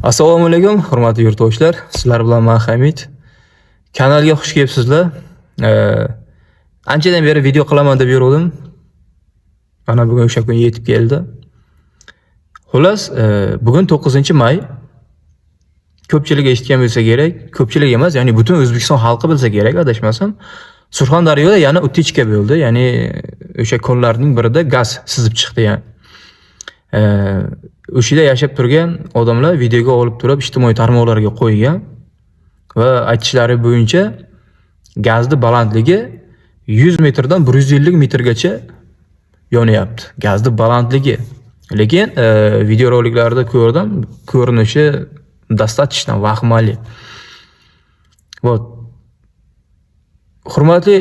Assalomu alaykum, hurmatli yurtdoshlar. Sizlar bilan men Hamid. Kanalga xush kelibsizlar. Anchadan beri video qilaman deb yurdim. Mana bugun o'sha kun yetib keldi. Xullas, bugun 9-may. Ko'pchilik eshitgan bo'lsa kerak, ko'pchilik emas, ya'ni butun O'zbekiston xalqi bilsa kerak, adashmasam. Surxondaryoda yana utichka bo'ldi, ya'ni o'sha kunlarning birida gaz sizib chiqdi, ya'ni. O'shida yashab turgan odamlar videoga olib turib ijtimoiy tarmoqlarga qo'ygan va aytishlari bo'yicha gazni balandligi 100 metrdan 150 metrgacha yonyapti. Gazni balandligi. Lekin videoroliklarda ko'rdim, ko'rinishi достаточно vahmali. Вот. Hurmatli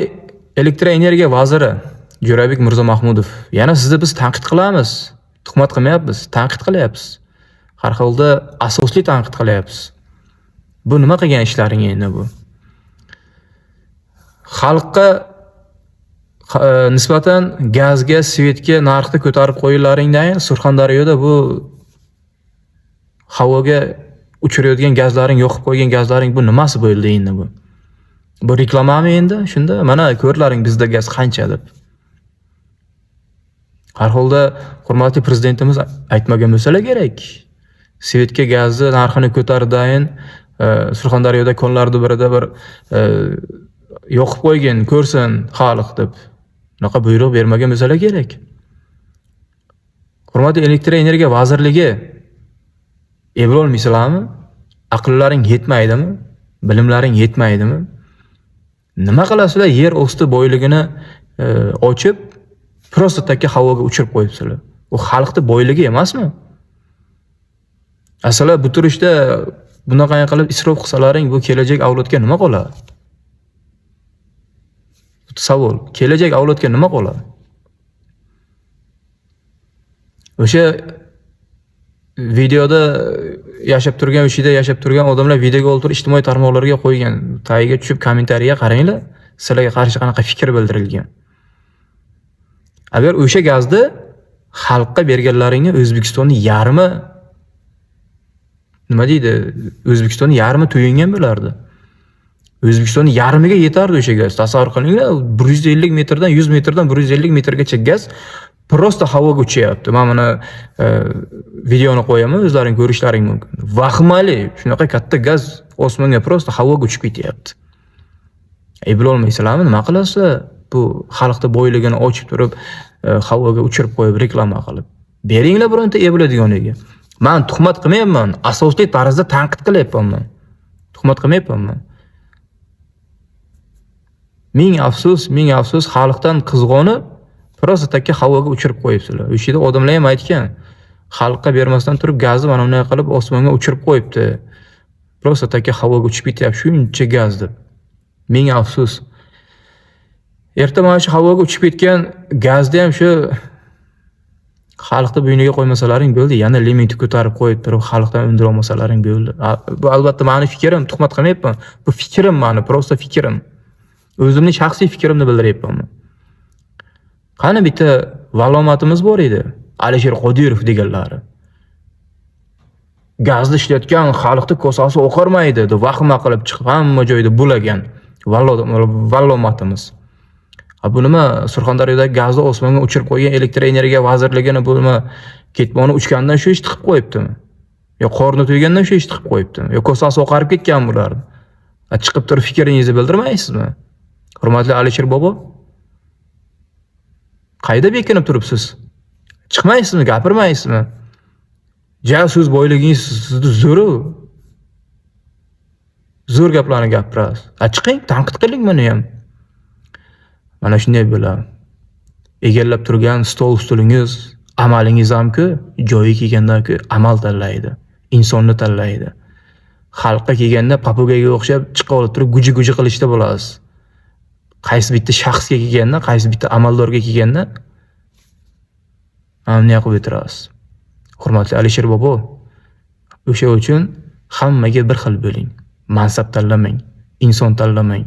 elektroenergiya vaziri Jo'rabek Mirzomahmudov, yana sizni biz tanqid qilamiz. Tuhmat qilmayapmiz, tanqid qilyapmiz. Har holda asosli tanqid qilyapmiz. Bu nima qilgan ishlaring endi bu? Xalqqa nisbatan gazga, svetga narxni ko'tarib qo'yganlaringdan Surxondaryoda bu havoga uchirayotgan gazlaring, yoqib qo'ygan gazlaring bu nimasi bo'ldi endi bu? Bu reklamami endi? Shunda mana ko'rlaring bizda gaz qancha deb. Har holda hurmatli prezidentimiz aytmagan bo'lsalar kerak. Svetga gazni narxini ko'tardayin Surxondaryoda kunlarda birida bir yoqib qo'ygin, ko'rsin xalq deb. Bunaqa buyruq bermagan bo'lsalar kerak. Hurmatli elektroenergiya vazirligi e'lolmaysizlarmi? Aqllaring yetmaydimi? Bilimlaring yetmaydimi? Nima qilasizlar? Yer osti boyligini ochib просто takka havoga uchirib qo'yibsizlar. Bu xalqning boyligi emasmi? Aslan bu turishda bunaqa qilib isrof qilsalaring, bu kelajak avlodga nima qoladi? Savol, kelajak avlodga nima qoladi? O'sha videoda yashab turgan odamlar videoga oltirib ijtimoiy tarmoqlarga qo'ygan. Tagiga tushib kommentariyaga qaranglar, sizlarga qarshi qanaqa fikr bildirilgan. Agar o'sha gazni xalqqa berganlaringni O'zbekistonning yarmi nima deydi? O'zbekistonning yarmi to'yingan bo'lardi. O'zbekistonning yarmiga yetardi o'sha gaz. Tasavvur qilinglar, 150 metrdan 100 metrdan 150 metrgacha gaz просто havoga uchayapti. Men mana videoni qo'yaman, o'zlaring ko'rishlaring mumkin. Vahmali, shunaqa katta gaz osmonga просто havoga uchib ketyapti. Bilolmaysizlarmi, nima qilasizlar? Bu xalqning boyligini ochib turib, havoga uchirib qo'yib reklama qilib. Beringlar bironta biladiganiga. Men tuhmat qilmayapman, asosli tarzda tanqid qilyapman. Tuhmat qilmayapman. Ming afsus xalqdan qizg'onib, просто takka havoga uchirib qo'yibsizlar. O'shida odamlar ham aytgan, xalqqa bermasdan turib gazni mana bunday qilib osmonga uchirib qo'yibdi. Просто takka havoga uchib ketyapti shuncha gaz deb. Ming afsus. Erta mana shu havoga uchib ketgan gazni ham shu xalqning bo'yniga qo'ymasalaring bo'ldi. Yana limitni ko'tarib qo'yib turib xalqdan undira olmasalaring bo'ldi. Bu albatta meni fikrim, tuhmat qilmayapman. Bu fikrim meni, просто fikrim. O'zimning shaxsiy fikrimni bildiryapman. Qani bitta valomatimiz bor edi. Alisher Qodirov deganlari. Gazni ishlatgan xalqning kosasi oqarmaydi deb vahima qilib chiqib hamma joyda bulagan valomatimiz. Bu nima Surxondaryodagi gazni osmonga uchirib qo'ygan elektroenergiya vazirligini bu nima ketmoni uchgandan shu ish tiqib qo'yibdimi? Yo qorni to'ygandan shu ish tiqib qo'yibdimi? Yo kosasi oqarib ketgan bularni. Chiqib turib fikringizni bildirmaysizmi? Hurmatli Alisher bobo, qayda bekinib turibsiz? Chiqmaysizmi, gapirmaysizmi? Ja so'z boyligingiz sizni zo'r gaplarni gapirasiz. Chiqing, tanqid qiling buni ham. Mana shunday bo'ladi. Egallab turgan stolingiz, amalingiz ham-ku, joyi kelganda-ku amal tanlaydi, insonni tanlaydi. Xalqqa kelganda papugaga o'xshab chiqa olib turib guji-guji qilishda bo'lasiz. Qaysi bitta shaxsga kelganda, qaysi bitta amaldorga kelganda amniy qilib o'tirasiz. Hurmatli Alisher bobo, o'sha uchun hammaga bir xil bo'ling. Mansab tanlamang, inson tanlamang.